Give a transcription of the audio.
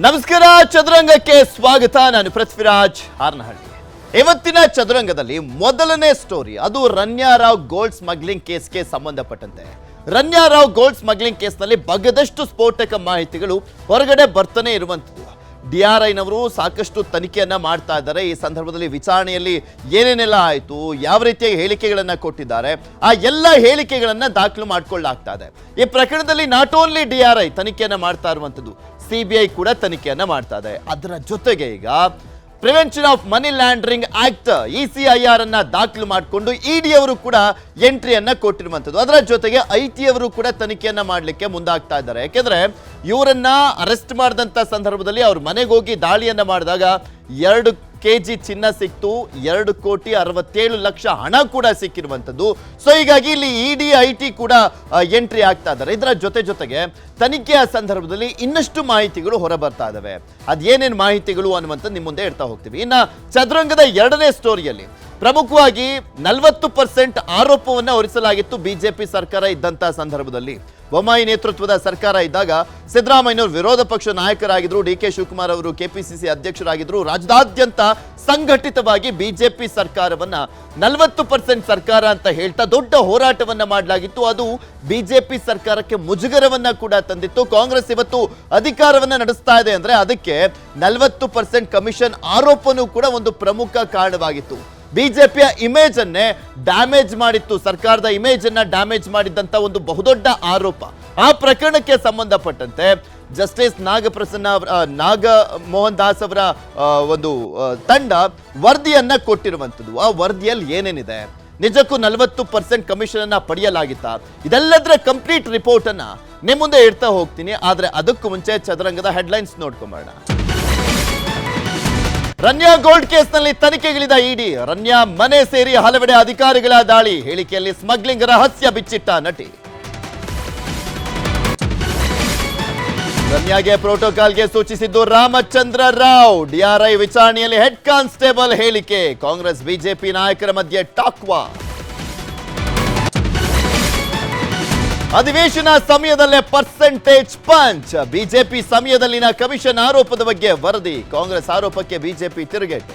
ನಮಸ್ಕಾರ, ಚದುರಂಗಕ್ಕೆ ಸ್ವಾಗತ. ನಾನು ಪೃಥ್ವಿರಾಜ್ ಹಾರನಹಳ್ಳಿ. ಇವತ್ತಿನ ಚದುರಂಗದಲ್ಲಿ ಮೊದಲನೇ ಸ್ಟೋರಿ ಅದು ರನ್ಯಾರಾವ್ ಗೋಲ್ಡ್ ಸ್ಮಗ್ಲಿಂಗ್ ಕೇಸ್ಗೆ ಸಂಬಂಧಪಟ್ಟಂತೆ. ರನ್ಯಾರಾವ್ ಗೋಲ್ಡ್ ಸ್ಮಗ್ಲಿಂಗ್ ಕೇಸ್ನಲ್ಲಿ ಬಗ್ಗದಷ್ಟು ಸ್ಫೋಟಕ ಮಾಹಿತಿಗಳು ಹೊರಗಡೆ ಬರ್ತಾನೆ ಇರುವಂಥದ್ದು. DRIನವರು ಸಾಕಷ್ಟು ತನಿಖೆಯನ್ನ ಮಾಡ್ತಾ ಇದ್ದಾರೆ. ಈ ಸಂದರ್ಭದಲ್ಲಿ ವಿಚಾರಣೆಯಲ್ಲಿ ಏನೇನೆಲ್ಲ ಆಯಿತು, ಯಾವ ರೀತಿಯ ಹೇಳಿಕೆಗಳನ್ನ ಕೊಟ್ಟಿದ್ದಾರೆ, ಆ ಎಲ್ಲ ಹೇಳಿಕೆಗಳನ್ನ ದಾಖಲು ಮಾಡ್ಕೊಳ್ಳಾಗ್ತಾ ಇದೆ. ಈ ಪ್ರಕರಣದಲ್ಲಿ ನಾಟ್ ಓನ್ಲಿ DRI ತನಿಖೆಯನ್ನ ಮಾಡ್ತಾ ಇರುವಂಥದ್ದು, CBI ಕೂಡ ತನಿಖೆಯನ್ನ ಮಾಡ್ತಾ ಇದೆ. ಅದರ ಜೊತೆಗೆ ಈಗ prevention of money laundering act ECIR ಅನ್ನ ದಾಖಲು ಮಾಡಿಕೊಂಡು ED ಅವರು ಕೂಡ ಎಂಟ್ರಿಯನ್ನ ಕೊಟ್ಟಿರುವಂಥದ್ದು. ಅದರ ಜೊತೆಗೆ IT ಅವರು ಕೂಡ ತನಿಖೆಯನ್ನ ಮಾಡಲಿಕ್ಕೆ ಮುಂದಾಗ್ತಾ ಇದ್ದಾರೆ. ಯಾಕೆಂದ್ರೆ ಇವರನ್ನ ಅರೆಸ್ಟ್ ಮಾಡಿದಂಥ ಸಂದರ್ಭದಲ್ಲಿ ಅವ್ರ ಮನೆಗೆ ಹೋಗಿ ದಾಳಿಯನ್ನ ಮಾಡಿದಾಗ 2 kg ಚಿನ್ನ ಸಿಕ್ತು, 2,67,00,000 ಹಣ ಕೂಡ ಸಿಕ್ಕಿರುವಂಥದ್ದು. ಸೊ ಹೀಗಾಗಿ ಇಲ್ಲಿ ED IT ಕೂಡ ಎಂಟ್ರಿ ಆಗ್ತಾ ಇದ್ದಾರೆ. ಇದರ ಜೊತೆಗೆ ತನಿಖೆಯ ಸಂದರ್ಭದಲ್ಲಿ ಇನ್ನಷ್ಟು ಮಾಹಿತಿಗಳು ಹೊರಬರ್ತಾ ಇದಾವೆ. ಅದೇನೇನು ಮಾಹಿತಿಗಳು ಅನ್ನುವಂಥದ್ದು ನಿಮ್ಮ ಮುಂದೆ ಇಡ್ತಾ ಹೋಗ್ತೀವಿ. ಇನ್ನು ಚದುರಂಗದ ಎರಡನೇ ಸ್ಟೋರಿಯಲ್ಲಿ ಪ್ರಮುಖವಾಗಿ 40% ಆರೋಪವನ್ನು ಹೊರಿಸಲಾಗಿತ್ತು ಬಿಜೆಪಿ ಸರ್ಕಾರ ಇದ್ದಂಥ ಸಂದರ್ಭದಲ್ಲಿ. ಬೊಮ್ಮಾಯಿ ನೇತೃತ್ವದ ಸರ್ಕಾರ ಇದ್ದಾಗ ಸಿದ್ದರಾಮಯ್ಯನವರು ವಿರೋಧ ಪಕ್ಷ ನಾಯಕರಾಗಿದ್ರು, DK ಶಿವಕುಮಾರ್ ಅವರು KPCC ಅಧ್ಯಕ್ಷರಾಗಿದ್ರು. ರಾಜ್ಯದಾದ್ಯಂತ ಸಂಘಟಿತವಾಗಿ ಬಿಜೆಪಿ ಸರ್ಕಾರವನ್ನ 40% ಸರ್ಕಾರ ಅಂತ ಹೇಳ್ತಾ ದೊಡ್ಡ ಹೋರಾಟವನ್ನ ಮಾಡಲಾಗಿತ್ತು. ಅದು ಬಿಜೆಪಿ ಸರ್ಕಾರಕ್ಕೆ ಮುಜುಗರವನ್ನ ಕೂಡ ತಂದಿತ್ತು. ಕಾಂಗ್ರೆಸ್ ಇವತ್ತು ಅಧಿಕಾರವನ್ನ ನಡೆಸ್ತಾ ಇದೆ ಅಂದ್ರೆ ಅದಕ್ಕೆ 40% ಕಮಿಷನ್ ಆರೋಪನೂ ಕೂಡ ಒಂದು ಪ್ರಮುಖ ಕಾರಣವಾಗಿತ್ತು. ಬಿಜೆಪಿಯ ಇಮೇಜ್ ಅನ್ನೇ ಡ್ಯಾಮೇಜ್ ಮಾಡಿತ್ತು, ಸರ್ಕಾರದ ಇಮೇಜ್ ಅನ್ನ ಡ್ಯಾಮೇಜ್ ಮಾಡಿದ್ದಂತ ಒಂದು ಬಹುದೊಡ್ಡ ಆರೋಪ. ಆ ಪ್ರಕರಣಕ್ಕೆ ಸಂಬಂಧಪಟ್ಟಂತೆ ಜಸ್ಟಿಸ್ ನಾಗಮೋಹನ್ ದಾಸ್ ಅವರ ಒಂದು ತಂಡ ವರದಿಯನ್ನ ಕೊಟ್ಟಿರುವಂಥದ್ದು. ಆ ವರದಿಯಲ್ಲಿ ಏನೇನಿದೆ, ನಿಜಕ್ಕೂ 40% ಕಮಿಷನ್ ಅನ್ನ ಪಡೆಯಲಾಗಿತ್ತಾ, ಇದೆಲ್ಲದರ ಕಂಪ್ಲೀಟ್ ರಿಪೋರ್ಟ್ ಅನ್ನ ನಿಮ್ಮ ಮುಂದೆ ಇಡ್ತಾ ಹೋಗ್ತೀನಿ. ಆದ್ರೆ ಅದಕ್ಕೂ ಮುಂಚೆ ಚದುರಂಗದ ಹೆಡ್ಲೈನ್ಸ್ ನೋಡ್ಕೊಂಬೋಣ. ರನ್ಯಾ ಗೋಲ್ಡ್ ಕೇಸ್ನಲ್ಲಿ ತನಿಖೆಗಿಳಿದ ED, ರನ್ಯಾ ಮನೆ ಸೇರಿ ಹಲವೆಡೆ ಅಧಿಕಾರಿಗಳ ದಾಳಿ, ಹೇಳಿಕೆಯಲ್ಲಿ ಸ್ಮಗ್ಲಿಂಗ್ ರಹಸ್ಯ ಬಿಚ್ಚಿಟ್ಟ ನಟಿ. ರನ್ಯಾಗೆ ಪ್ರೋಟೋಕಾಲ್ಗೆ ಸೂಚಿಸಿದ್ದು ರಾಮಚಂದ್ರ ರಾವ್, DRI ವಿಚಾರಣೆಯಲ್ಲಿ ಹೆಡ್ ಕಾನ್ಸ್ಟೇಬಲ್ ಹೇಳಿಕೆ, ಕಾಂಗ್ರೆಸ್ ಬಿಜೆಪಿ ನಾಯಕರ ಮಧ್ಯೆ ಟಾಕ್ವಾ. ಅಧಿವೇಶನ ಸಮಯದಲ್ಲೇ ಪರ್ಸೆಂಟೇಜ್ ಪಂಚ್, ಬಿಜೆಪಿ ಸಮಯದಲ್ಲಿನ ಕಮಿಷನ್ ಆರೋಪದ ಬಗ್ಗೆ ವರದಿ, ಕಾಂಗ್ರೆಸ್ ಆರೋಪಕ್ಕೆ ಬಿಜೆಪಿ ತಿರುಗೇಟು.